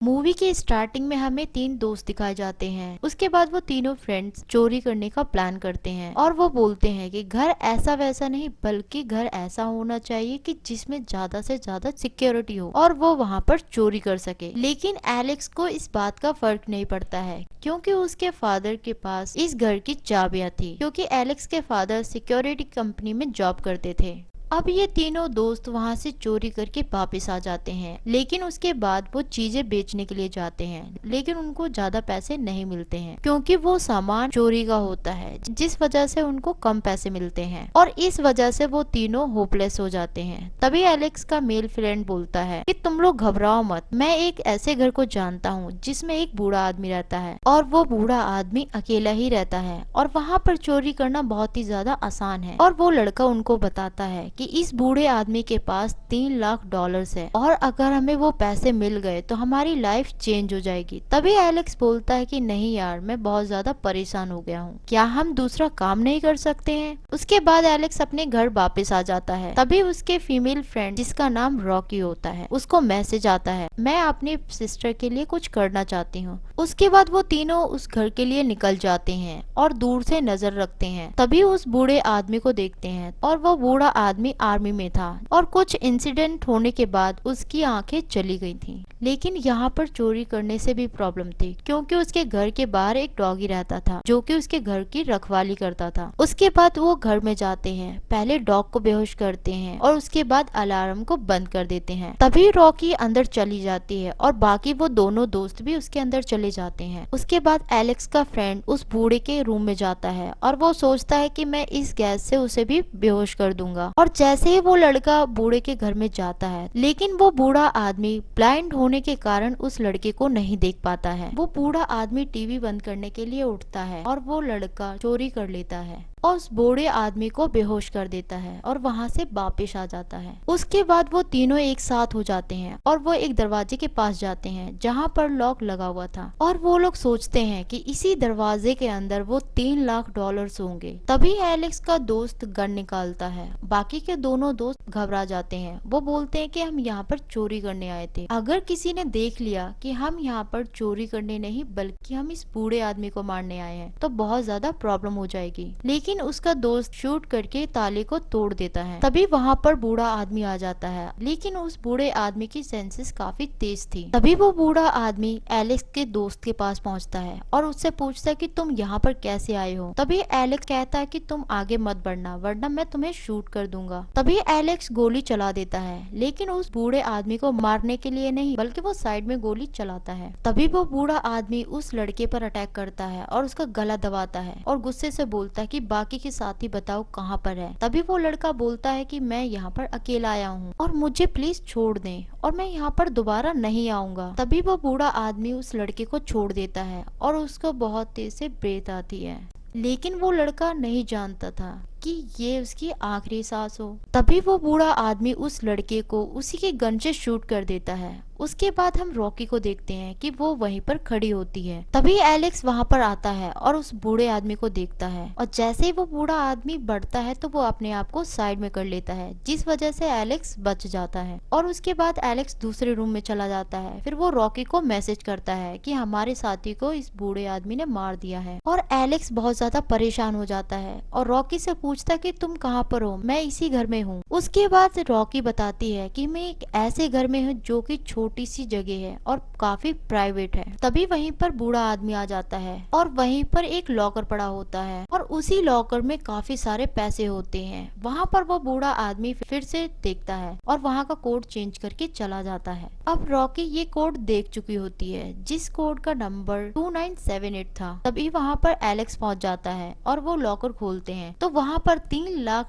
Movie के starting में हमें तीन दोस्त दिखाए जाते हैं। उसके बाद वो तीनों फ्रेंड्स चोरी करने का प्लान करते हैं और वो बोलते हैं कि घर ऐसा वैसा नहीं बल्कि घर ऐसा होना चाहिए कि जिसमें ज्यादा से ज्यादा सिक्योरिटी हो और वो वहाँ पर चोरी कर सके। लेकिन एलेक्स को इस बात का फर्क नहीं पड़ता है क्योंकि उसके फादर के पास इस घर की चाबियां थी, क्योंकि एलेक्स के फादर सिक्योरिटी कंपनी में जॉब करते थे। अब ये तीनों दोस्त वहाँ से चोरी करके वापस आ जाते हैं, लेकिन उसके बाद वो चीजें बेचने के लिए जाते हैं, लेकिन उनको ज्यादा पैसे नहीं मिलते हैं क्योंकि वो सामान चोरी का होता है, जिस वजह से उनको कम पैसे मिलते हैं और इस वजह से वो तीनों होपलेस हो जाते हैं। तभी एलेक्स का मेल फ्रेंड बोलता है कि तुम लोग घबराओ मत, मैं एक ऐसे घर को जानता हूँ जिसमें एक बूढ़ा आदमी रहता है और वो बूढ़ा आदमी अकेला ही रहता है और वहाँ पर चोरी करना बहुत ही ज्यादा आसान है। और वो लड़का उनको बताता है कि इस बूढ़े आदमी के पास $3 लाख है और अगर हमें वो पैसे मिल गए तो हमारी लाइफ चेंज हो जाएगी। तभी एलेक्स बोलता है कि नहीं यार, मैं बहुत ज्यादा परेशान हो गया हूँ, क्या हम दूसरा काम नहीं कर सकते हैं। उसके बाद एलेक्स अपने घर वापस आ जाता है। तभी उसके फीमेल फ्रेंड जिसका नाम रॉकी होता है, उसको मैसेज आता है, मैं अपनी सिस्टर के लिए कुछ करना चाहती हूँ। उसके बाद वो तीनों उस घर के लिए निकल जाते हैं और दूर से नजर रखते हैं। तभी उस बूढ़े आदमी को देखते हैं और वो बूढ़ा आदमी आर्मी में था और कुछ इंसिडेंट होने के बाद उसकी आंखें चली गई थी। लेकिन यहाँ पर चोरी करने से भी प्रॉब्लम थी क्योंकि उसके घर के बाहर एक डॉगी रहता था जो कि उसके घर की रखवाली करता था। उसके बाद वो घर में जाते हैं, पहले डॉग को बेहोश करते हैं और उसके बाद अलार्म को बंद कर देते हैं। तभी रॉकी अंदर चली जाती है और बाकी वो दोनों दोस्त भी उसके अंदर चले जाते हैं। उसके बाद एलेक्स का फ्रेंड उस बूढ़े के रूम में जाता है और वो सोचता है कि मैं इस गैस से उसे भी बेहोश कर दूंगा। और जैसे ही वो लड़का बूढ़े के घर में जाता है, लेकिन वो बूढ़ा आदमी ब्लाइंड होने के कारण उस लड़के को नहीं देख पाता है। वो बूढ़ा आदमी टीवी बंद करने के लिए उठता है और वो लड़का चोरी कर लेता है और उस बूढ़े आदमी को बेहोश कर देता है और वहाँ से वापस आ जाता है। उसके बाद वो तीनों एक साथ हो जाते हैं और वो एक दरवाजे के पास जाते हैं जहाँ पर लॉक लगा हुआ था और वो लोग सोचते हैं कि इसी दरवाजे के अंदर वो $3 लाख होंगे। तभी एलेक्स का दोस्त गन निकालता है। बाकी के दोनों दोस्त घबरा जाते हैं। वो बोलते हैं कि हम यहाँ पर चोरी करने आए थे, अगर किसी ने देख लिया कि हम यहाँ पर चोरी करने नहीं बल्कि हम इस बूढ़े आदमी को मारने आए हैं तो बहुत ज्यादा प्रॉब्लम हो जाएगी। लेकिन उसका दोस्त शूट करके ताले को तोड़ देता है। तभी वहाँ पर बूढ़ा आदमी आ जाता है, लेकिन उस बूढ़े आदमी की सेंसेस काफी तेज थी। तभी वो बूढ़ा आदमी एलेक्स के दोस्त के पास पहुँचता है और उससे पूछता है कि तुम यहाँ पर कैसे आए हो। तभी एलेक्स कहता है कि तुम आगे मत बढ़ना वरना मैं तुम्हें शूट कर दूंगा। तभी एलेक्स गोली चला देता है, लेकिन उस बूढ़े आदमी को मारने के लिए नहीं बल्कि वो साइड में गोली चलाता है। तभी वो बूढ़ा आदमी उस लड़के पर अटैक करता है और उसका गला दबाता है और गुस्से से बोलता है कि बाकी के साथी बताओ कहाँ पर है। तभी वो लड़का बोलता है कि मैं यहाँ पर अकेला आया हूँ और मुझे प्लीज छोड़ दें और मैं यहाँ पर दोबारा नहीं आऊंगा। तभी वो बूढ़ा आदमी उस लड़के को छोड़ देता है और उसको बहुत तेज से ब्रेथ आती है, लेकिन वो लड़का नहीं जानता था कि ये उसकी आखिरी सांस हो। तभी वो बूढ़ा आदमी उस लड़के को उसी के गन से शूट कर देता है। उसके बाद हम रॉकी को देखते हैं कि वो वहीं पर खड़ी होती है। तभी एलेक्स वहां पर आता है और उस बूढ़े आदमी को देखता है और जैसे ही वो बूढ़ा आदमी बढ़ता है तो वो अपने आप को साइड में कर लेता है, जिस वजह से एलेक्स बच जाता है। और उसके बाद एलेक्स दूसरे रूम में चला जाता है। फिर वो रॉकी को मैसेज करता है कि हमारे साथी को इस बूढ़े आदमी ने मार दिया है और एलेक्स बहुत ज्यादा परेशान हो जाता है और रॉकी से पूछता कि तुम कहाँ पर हो। मैं इसी घर में हूँ। उसके बाद रॉकी बताती है कि मैं एक ऐसे घर में हूँ जो कि छोटी सी जगह है और काफी प्राइवेट है। तभी वहीं पर बूढ़ा आदमी आ जाता है और वहीं पर एक लॉकर पड़ा होता है और उसी लॉकर में काफी सारे पैसे होते हैं। वहाँ पर वो बूढ़ा आदमी फिर से देखता है और वहाँ का कोड चेंज करके चला जाता है। अब रॉकी ये कोड देख चुकी होती है जिस कोड का नंबर 2978 था। तभी वहाँ पर एलेक्स पहुँच जाता है और वो लॉकर खोलते हैं तो वहाँ पर $3 लाख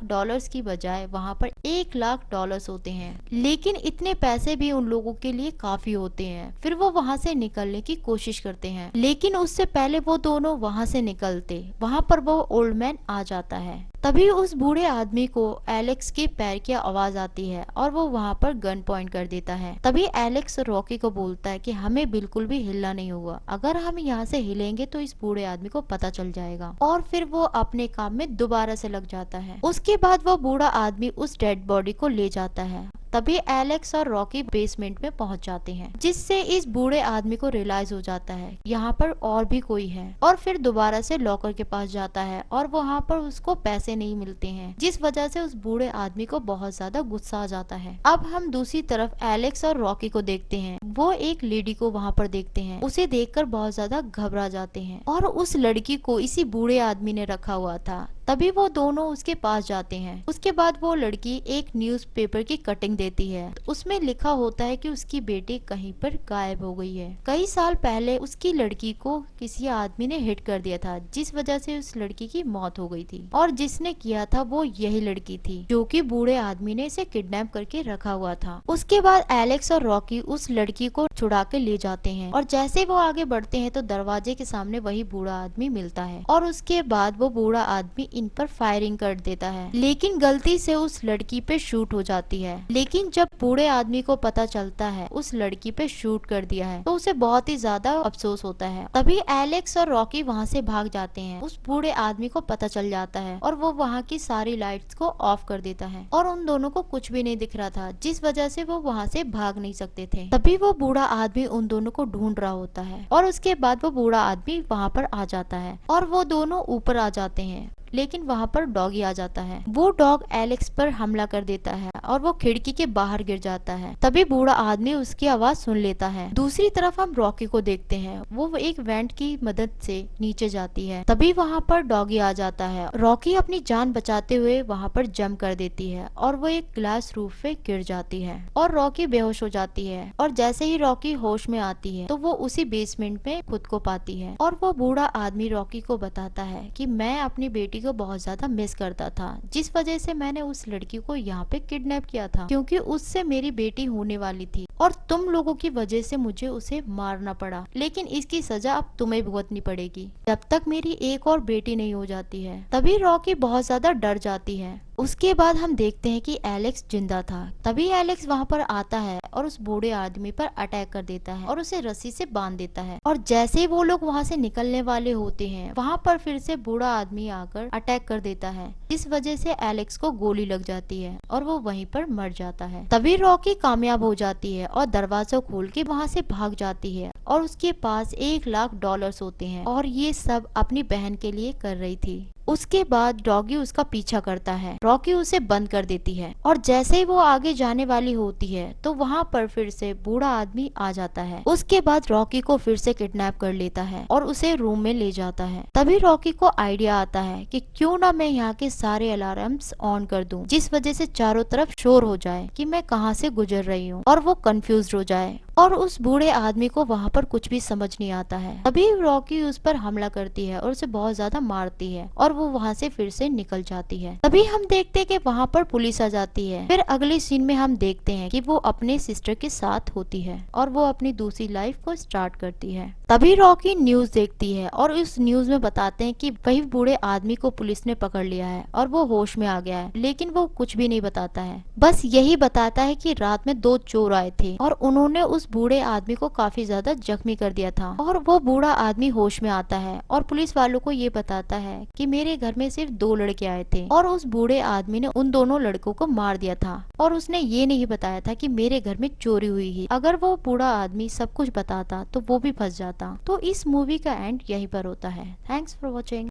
की बजाय वहाँ पर $1 लाख होते हैं। लेकिन इतने पैसे भी उन लोगों के लिए काफी होते हैं। फिर वो वहाँ से निकलने की कोशिश करते हैं, लेकिन उससे पहले वो दोनों वहाँ से निकलते वहाँ पर वो ओल्ड मैन आ जाता है। तभी उस बूढ़े आदमी को एलेक्स के पैर की आवाज आती है और वो वहाँ पर गन पॉइंट कर देता है। तभी एलेक्स रॉकी को बोलता है कि हमें बिल्कुल भी हिलना नहीं होगा, अगर हम यहाँ से हिलेंगे तो इस बूढ़े आदमी को पता चल जाएगा। और फिर वो अपने काम में दोबारा से लग जाता है। उसके बाद वो बूढ़ा आदमी उस डेड बॉडी को ले जाता है। तभी एलेक्स और रॉकी बेसमेंट में पहुंच जाते हैं, जिससे इस बूढ़े आदमी को रियलाइज हो जाता है यहाँ पर और भी कोई है। और फिर दोबारा से लॉकर के पास जाता है और वहाँ पर उसको पैसे नहीं मिलते हैं, जिस वजह से उस बूढ़े आदमी को बहुत ज्यादा गुस्सा आ जाता है। अब हम दूसरी तरफ एलेक्स और रॉकी को देखते हैं। वो एक लेडी को वहाँ पर देखते हैं। उसे देखकर बहुत ज्यादा घबरा जाते हैं और उस लड़की को इसी बूढ़े आदमी ने रखा हुआ था। तभी वो दोनों उसके पास जाते हैं। उसके बाद वो लड़की एक न्यूज़पेपर की कटिंग देती है। उसमें लिखा होता है कि उसकी बेटी कहीं पर गायब हो गई है। कई साल पहले उसकी लड़की को किसी आदमी ने हिट कर दिया था, जिस वजह से उस लड़की की मौत हो गई थी। और जिसने किया था वो यही लड़की थी, जो कि बूढ़े आदमी ने इसे किडनैप करके रखा हुआ था। उसके बाद एलेक्स और रॉकी उस लड़की को छुड़ा के ले जाते हैं और जैसे वो आगे बढ़ते हैं तो दरवाजे के सामने वही बूढ़ा आदमी मिलता है और उसके बाद वो बूढ़ा आदमी इन पर फायरिंग कर देता है, लेकिन गलती से उस लड़की पे शूट हो जाती है। लेकिन जब बूढ़े आदमी को पता चलता है उस लड़की पे शूट कर दिया है तो उसे बहुत ही ज्यादा अफसोस होता है। तभी एलेक्स और रॉकी वहाँ से भाग जाते हैं। उस बूढ़े आदमी को पता चल जाता है और वो वहाँ की सारी लाइट्स को ऑफ कर देता है और उन दोनों को कुछ भी नहीं दिख रहा था, जिस वजह से वो वहाँ से भाग नहीं सकते थे। तभी वो बूढ़ा आदमी उन दोनों को ढूंढ रहा होता है और उसके बाद वो बूढ़ा आदमी वहाँ पर आ जाता है और वो दोनों ऊपर आ जाते हैं। लेकिन वहाँ पर डॉगी आ जाता है। वो डॉग एलेक्स पर हमला कर देता है और वो खिड़की के बाहर गिर जाता है। तभी बूढ़ा आदमी उसकी आवाज सुन लेता है। दूसरी तरफ हम रॉकी को देखते हैं। वो एक वेंट की मदद से नीचे जाती है। तभी वहाँ पर डॉगी आ जाता है। रॉकी अपनी जान बचाते हुए वहाँ पर जंप कर देती है और वो एक ग्लास रूफ पे गिर जाती है और रॉकी बेहोश हो जाती है। और जैसे ही रॉकी होश में आती है तो वो उसी बेसमेंट में खुद को पाती है और वो बूढ़ा आदमी रॉकी को बताता है कि मैं अपनी बेटी को बहुत ज्यादा मिस करता था, जिस वजह से मैंने उस लड़की को यहाँ पे किडनैप किया था, क्योंकि उससे मेरी बेटी होने वाली थी और तुम लोगों की वजह से मुझे उसे मारना पड़ा। लेकिन इसकी सजा अब तुम्हें भुगतनी पड़ेगी जब तक मेरी एक और बेटी नहीं हो जाती है। तभी रॉकी बहुत ज्यादा डर जाती है। उसके बाद हम देखते हैं कि एलेक्स जिंदा था। तभी एलेक्स वहाँ पर आता है और उस बूढ़े आदमी पर अटैक कर देता है और उसे रस्सी से बांध देता है। और जैसे ही वो लोग वहाँ से निकलने वाले होते हैं वहाँ पर फिर से बूढ़ा आदमी आकर अटैक कर देता है, इस वजह से एलेक्स को गोली लग जाती है और वो वहीं पर मर जाता है। तभी रॉकी कामयाब हो जाती है और दरवाजा खोल के वहाँ से भाग जाती है और उसके पास $1,00,000 होते हैं और ये सब अपनी बहन के लिए कर रही थी। उसके बाद डॉगी उसका पीछा करता है। रॉकी उसे बंद कर देती है और जैसे ही वो आगे जाने वाली होती है तो वहाँ पर फिर से बूढ़ा आदमी आ जाता है। उसके बाद रॉकी को फिर से किडनैप कर लेता है और उसे रूम में ले जाता है। तभी रॉकी को आइडिया आता है कि क्यों ना मैं यहाँ के सारे अलार्म्स ऑन कर दूं, जिस वजह से चारों तरफ शोर हो जाए कि मैं कहाँ से गुजर रही हूँ और वो कंफ्यूज हो जाए। और उस बूढ़े आदमी को वहाँ पर कुछ भी समझ नहीं आता है। तभी रॉकी उस पर हमला करती है और उसे बहुत ज्यादा मारती है और वो वहाँ से फिर से निकल जाती है। तभी हम देखते हैं कि वहाँ पर पुलिस आ जाती है। फिर अगले सीन में हम देखते हैं कि वो अपने सिस्टर के साथ होती है और वो अपनी दूसरी लाइफ को स्टार्ट करती है। तभी रॉकी न्यूज देखती है और उस न्यूज में बताते हैं कि वही बूढ़े आदमी को पुलिस ने पकड़ लिया है और वो होश में आ गया है, लेकिन वो कुछ भी नहीं बताता है। बस यही बताता है कि रात में 2 चोर आए थे और उन्होंने उस बूढ़े आदमी को काफी ज्यादा जख्मी कर दिया था। और वो बूढ़ा आदमी होश में आता है और पुलिस वालों को ये बताता है कि मेरे घर में सिर्फ 2 लड़के आए थे और उस बूढ़े आदमी ने उन दोनों लड़कों को मार दिया था और उसने ये नहीं बताया था कि मेरे घर में चोरी हुई है। अगर वो बूढ़ा आदमी सब कुछ बताता तो वो भी फंस जाता। तो इस मूवी का एंड यहीं पर होता है। Thanks for watching.